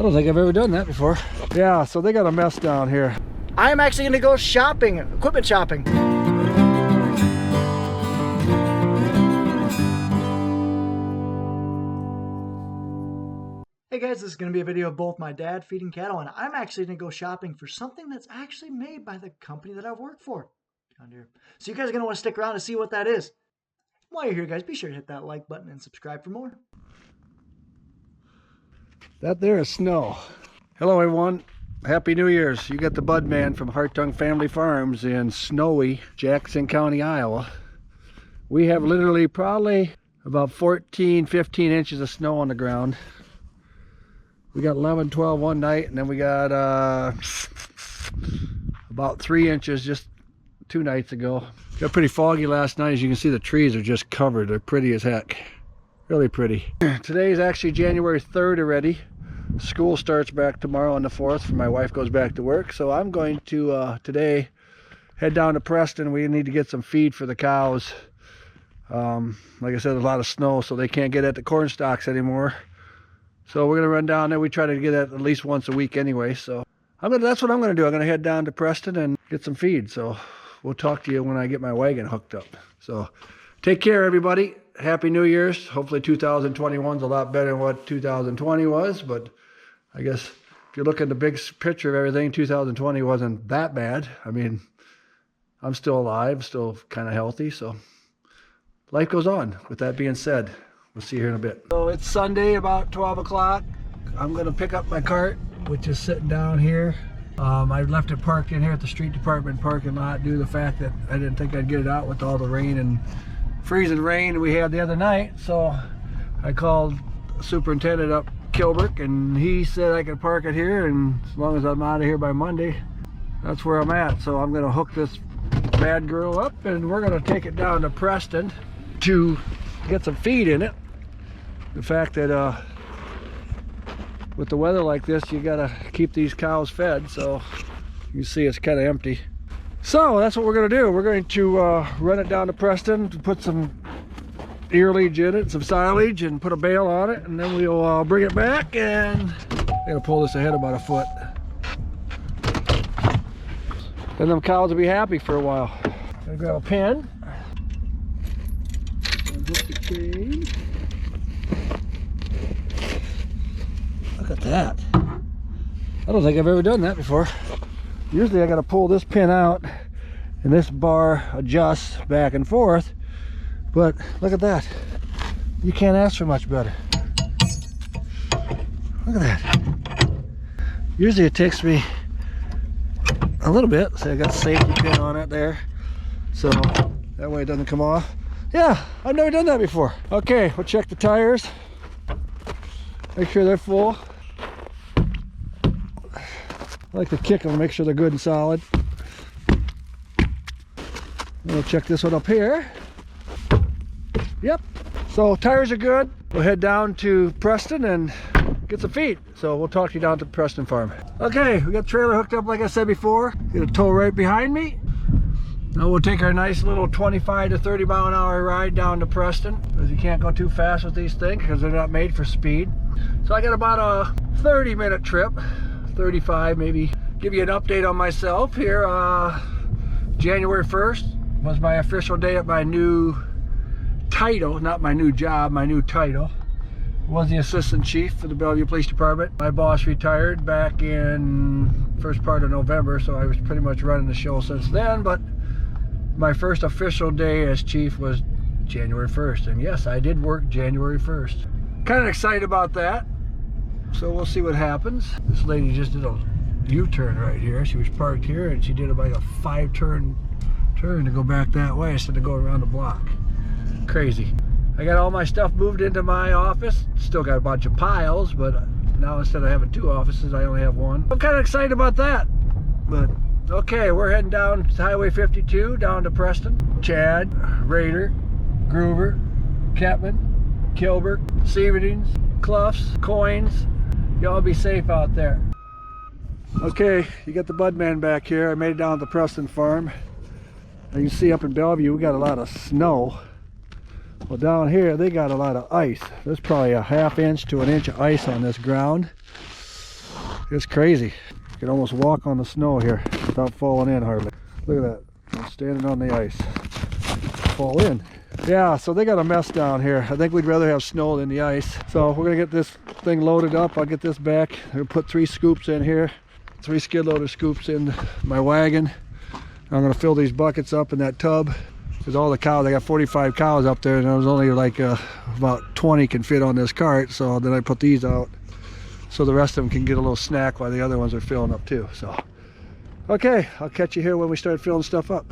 I don't think I've ever done that before. Yeah, so they got a mess down here. I'm actually gonna go shopping, equipment shopping. Hey guys, this is going to be a video of both my dad feeding cattle, and I'm actually going to go shopping for something that's actually made by the company that I've worked for down here. So you guys are going to want to stick around to see what that is. While you're here, guys, be sure to hit that like button and subscribe for more. That there is snow. Hello everyone, Happy New Year's. You got the Bud Man from Hartung Family Farms in snowy Jackson County, Iowa. We have literally probably about 14, 15 inches of snow on the ground. We got 11, 12 one night, and then we got about 3 inches just 2 nights ago. Got pretty foggy last night. As you can see, the trees are just covered. They're pretty as heck. Really pretty. Today is actually January 3rd already. School starts back tomorrow on the 4th. My wife goes back to work. So I'm going to today head down to Preston. We need to get some feed for the cows. Like I said, there's a lot of snow, so they can't get at the corn stalks anymore. So we're gonna run down there. We try to get that at least once a week anyway. So that's what I'm gonna do. I'm gonna head down to Preston and get some feed. So we'll talk to you when I get my wagon hooked up. So take care, everybody. Happy New Year's. Hopefully 2021 is a lot better than what 2020 was. But I guess if you look at the big picture of everything, 2020 wasn't that bad. I mean, I'm still alive, still kind of healthy. So life goes on. With that being said, we'll see you here in a bit. So it's Sunday about 12 o'clock. I'm gonna pick up my cart, which is sitting down here. I left it parked in here at the street department parking lot due to the fact that I didn't think I'd get it out with all the rain and freezing rain we had the other night. So I called the superintendent up Kilbrick, and he said I could park it here, and as long as I'm out of here by Monday, that's where I'm at. So I'm gonna hook this bad girl up, and we're gonna take it down to Preston to get some feed in it. The fact that with the weather like this, you gotta keep these cows fed. So you see it's kind of empty. So that's what we're gonna do. We're going to run it down to Preston to put some earlage in it, some silage, and put a bale on it, and then we'll bring it back. And I'm gonna pull this ahead about a foot, and them cows will be happy for a while. Gonna grab a pin. Look at that. I don't think I've ever done that before. Usually I got to pull this pin out and this bar adjusts back and forth, but look at that. You can't ask for much better. Look at that. Usually it takes me a little bit. See, I got the safety pin on it there, so that way it doesn't come off. Yeah, I've never done that before. Okay, we'll check the tires. Make sure they're full. I like to kick them, make sure they're good and solid. We'll check this one up here. Yep, so tires are good. We'll head down to Preston and get some feed. So we'll talk to you down to the Preston farm. Okay, we got the trailer hooked up like I said before. Get a tow right behind me. Now we'll take our nice little 25 to 30 mile an hour ride down to Preston, because you can't go too fast with these things because they're not made for speed. So I got about a 30-minute trip, 35 maybe. Give you an update on myself here. January 1st was my official day at my new title, not my new job, my new title. Was the assistant chief for the Bellevue Police Department. My boss retired back in first part of November, so I was pretty much running the show since then, but my first official day as chief was January 1st, and yes, I did work January 1st. Kind of excited about that, so we'll see what happens. This lady just did a U-turn right here. She was parked here, and she did about a 5-turn turn to go back that way instead of go around the block. Crazy. I got all my stuff moved into my office. Still got a bunch of piles, but now instead of having 2 offices, I only have 1. I'm kind of excited about that, but okay, we're heading down to Highway 52, down to Preston. Chad, Raider, Groover, Ketman, Kilbert, Seaverdings, Cloughs, Coins. Y'all be safe out there. Okay, you got the Bud Man back here. I made it down to the Preston farm. And you see up in Bellevue, we got a lot of snow. Well, down here, they got a lot of ice. There's probably a 1/2 inch to 1 inch of ice on this ground. It's crazy. You can almost walk on the snow here without falling in hardly. Look at that. I'm standing on the ice. Fall in. Yeah, so they got a mess down here. I think we'd rather have snow than the ice. So we're gonna get this thing loaded up. I'll get this back. I'm gonna put 3 scoops in here. 3 skid loader scoops in my wagon. I'm gonna fill these buckets up in that tub. Because all the cows, I got 45 cows up there, and there was only like about 20 can fit on this cart. So then I put these out so the rest of them can get a little snack while the other ones are filling up too. So, okay, I'll catch you here when we start filling stuff up.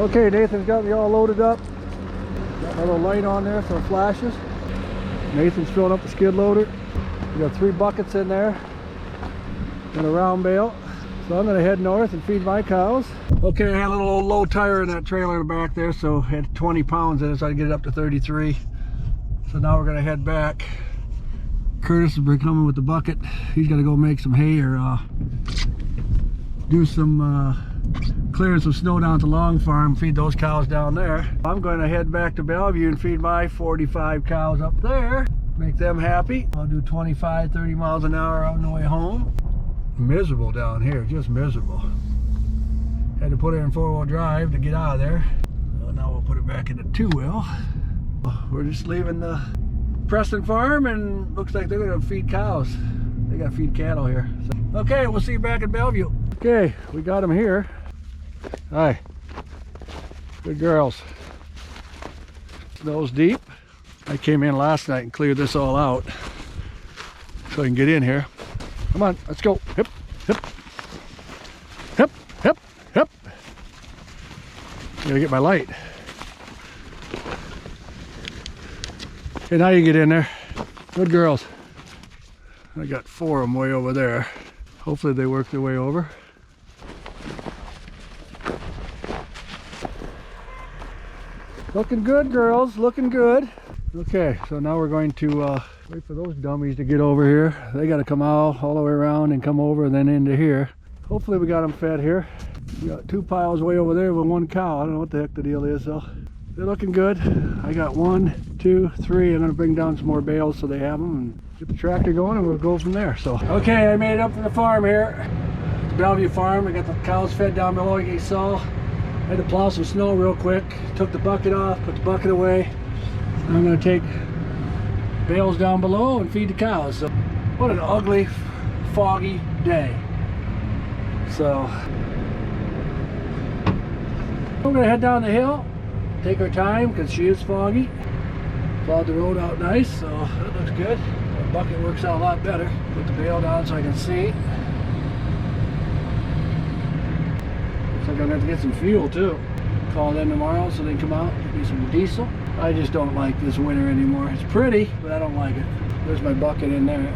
Okay, Nathan's got me all loaded up. Got my little light on there so it flashes. Nathan's filling up the skid loader. We got 3 buckets in there and a round bale. So I'm gonna head north and feed my cows. Okay, I had a little old low tire in that trailer in the back there, so I had 20 pounds in it, so I could get it up to 33. So now we're gonna head back. Curtis will be coming with the bucket. He's gonna go make some hay or do some clearing some snow down to Long Farm, feed those cows down there. I'm going to head back to Bellevue and feed my 45 cows up there, make them happy. I'll do 25, 30 miles an hour on the way home. Miserable down here, just miserable. Had to put it in 4-wheel drive to get out of there. Well, now we'll put it back into 2-wheel. We're just leaving the Preston farm and looks like they're going to feed cows. They got to feed cattle here. So, okay, we'll see you back at Bellevue. Okay, we got them here. Hi. Good girls. Snow's deep. I came in last night and cleared this all out so I can get in here. Come on, let's go. Hip, hip, hip, hip, hip. Gotta get my light. Okay, now you get in there. Good girls. I got 4 of them way over there. Hopefully they work their way over. Looking good, girls, looking good. Okay, so now we're going to wait for those dummies to get over here. They got to come out all the way around and come over and then into here. Hopefully we got them fed here. We got 2 piles way over there with 1 cow. I don't know what the heck the deal is though. They're looking good. I got 1, 2, 3. I'm gonna bring down some more bales so they have them and get the tractor going and we'll go from there. So, okay, I made it up to the farm here. The Bellevue farm. I got the cows fed down below, you saw. I had to plow some snow real quick. Took the bucket off, put the bucket away. I'm gonna take bales down below and feed the cows. So, what an ugly, foggy day. So, we're gonna head down the hill. Take our time because she is foggy. Plowed the road out nice, so that looks good. The bucket works out a lot better. Put the bale down so I can see. Looks like I'm gonna have to get some fuel too. Call them tomorrow so they can come out and get me some diesel. I just don't like this winter anymore. It's pretty, but I don't like it. There's my bucket in there.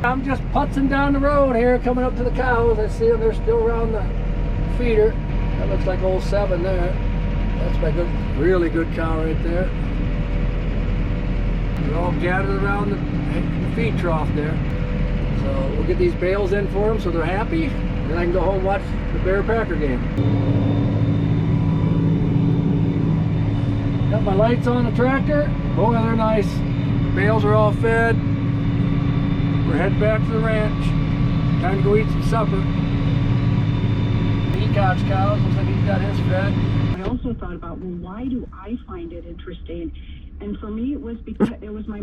I'm just putzing down the road here, coming up to the cows. I see them, they're still around the feeder. That looks like old 7 there. That's my good, really good cow right there. They're all gathered around the feed trough there. So we'll get these bales in for them so they're happy. Then I can go home and watch the Bear-Packer game. Got my lights on the tractor. Boy, they're nice. Bales are all fed. We're heading back to the ranch. Time to go eat some supper. Peacock's cows, looks like he's got his fed. I also thought about, well, why do I find it interesting? And for me, it was because it was my...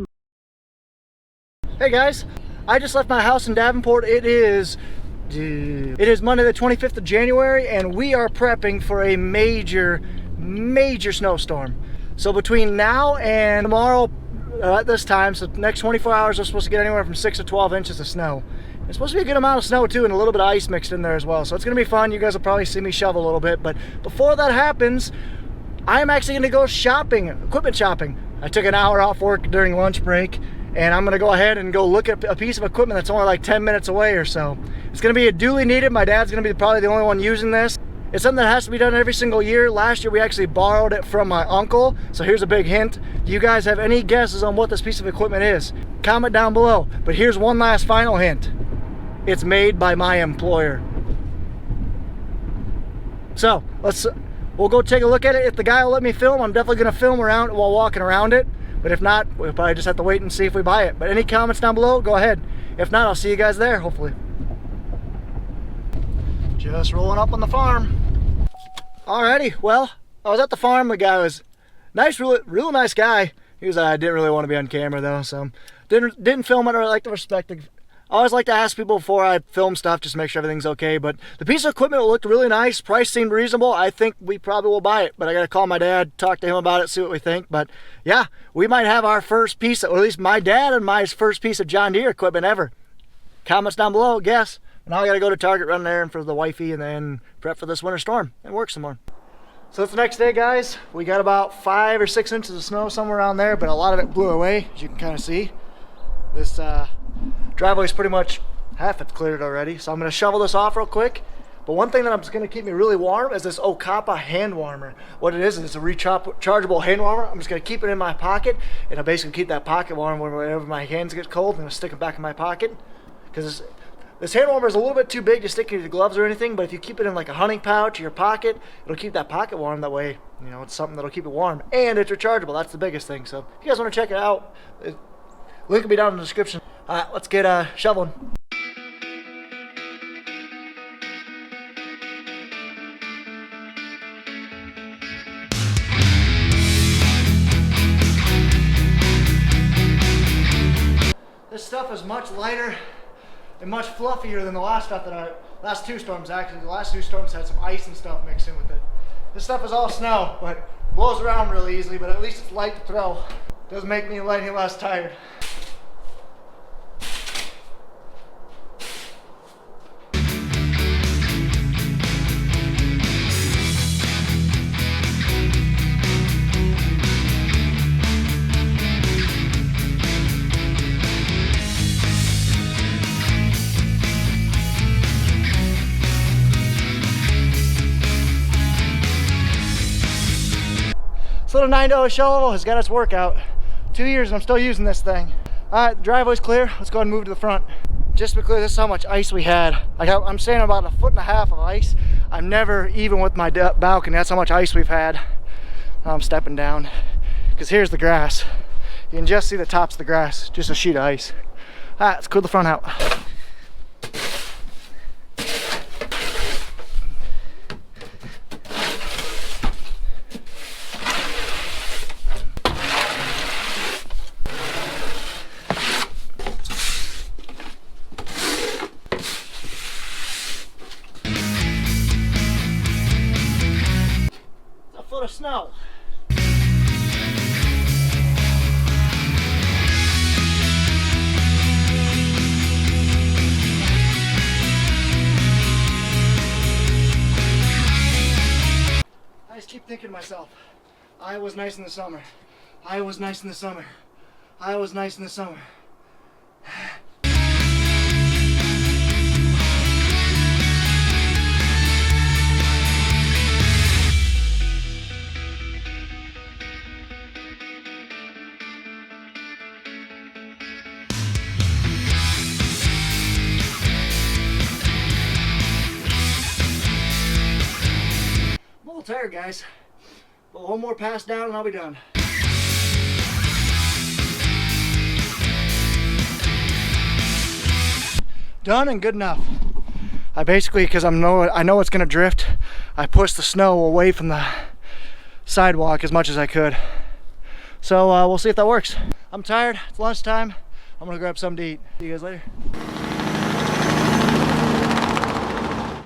Hey guys, I just left my house in Davenport. It is Monday the 25th of January and we are prepping for a major snowstorm. So between now and tomorrow at this time, so the next 24 hours, we're supposed to get anywhere from 6 to 12 inches of snow. It's supposed to be a good amount of snow too and a little bit of ice mixed in there as well. So it's gonna be fun. You guys will probably see me shovel a little bit, but before that happens, I'm actually gonna go shopping, equipment shopping. I took an hour off work during lunch break and I'm gonna go ahead and go look at a piece of equipment that's only like 10 minutes away or so. It's gonna be a duly needed. My dad's gonna be probably the only one using this. It's something that has to be done every single year. Last year we actually borrowed it from my uncle. So here's a big hint. Do you guys have any guesses on what this piece of equipment is? Comment down below. But here's one last final hint. It's made by my employer. So we'll go take a look at it. If the guy will let me film, I'm definitely gonna film around while walking around it. But if not, we'll probably just have to wait and see if we buy it. But any comments down below, go ahead. If not, I'll see you guys there, hopefully. Just rolling up on the farm. Alrighty, well, I was at the farm. The guy was nice, real nice guy. He was, didn't really want to be on camera though, so didn't film it. I like to respect it. I always like to ask people before I film stuff, just to make sure everything's okay. But the piece of equipment looked really nice. Price seemed reasonable. I think we probably will buy it, but I got to call my dad, talk to him about it, see what we think. But yeah, we might have our first piece, or at least my dad and my first piece of John Deere equipment ever. Comments down below, guess. Now I got to go to Target, run there and for the wifey, and then prep for this winter storm and work some more. So it's the next day, guys. We got about 5 or 6 inches of snow, somewhere around there, but a lot of it blew away, as you can kind of see. This driveway's pretty much half it's cleared already, so I'm going to shovel this off real quick. But one thing that's going to keep me really warm is this Okapa hand warmer. What it is it's a rechargeable hand warmer. I'm just going to keep it in my pocket, and I'll basically keep that pocket warm whenever my hands get cold. I'm going to stick it back in my pocket, because this hand warmer is a little bit too big to stick into the gloves or anything, but if you keep it in like a hunting pouch or your pocket, it'll keep that pocket warm. That way, you know, it's something that'll keep it warm, and it's rechargeable. That's the biggest thing. So if you guys want to check it out, link will be down in the description. All right, let's get shoveling. This stuff is much lighter and much fluffier than the last stuff last 2 storms actually. The last 2 storms had some ice and stuff mixed in with it. This stuff is all snow, but blows around really easily, but at least it's light to throw. Doesn't make me any less tired. This little $9 shovel has got its workout. 2 years and I'm still using this thing. All right, the driveway's clear. Let's go ahead and move to the front. Just to be clear, this is how much ice we had. I'm saying about 1.5 feet of ice. I'm never even with my balcony. That's how much ice we've had. Now I'm stepping down, because here's the grass. You can just see the tops of the grass, just a sheet of ice. All right, let's clear the front out. Of snow. I just keep thinking to myself, I was nice in the summer. I was nice in the summer. I was nice in the summer. Tired, guys, but one more pass down and I'll be done. Done and good enough. I basically, because I know it's gonna drift, I pushed the snow away from the sidewalk as much as I could. So we'll see if that works. I'm tired, it's lunchtime. I'm gonna grab something to eat. See you guys later.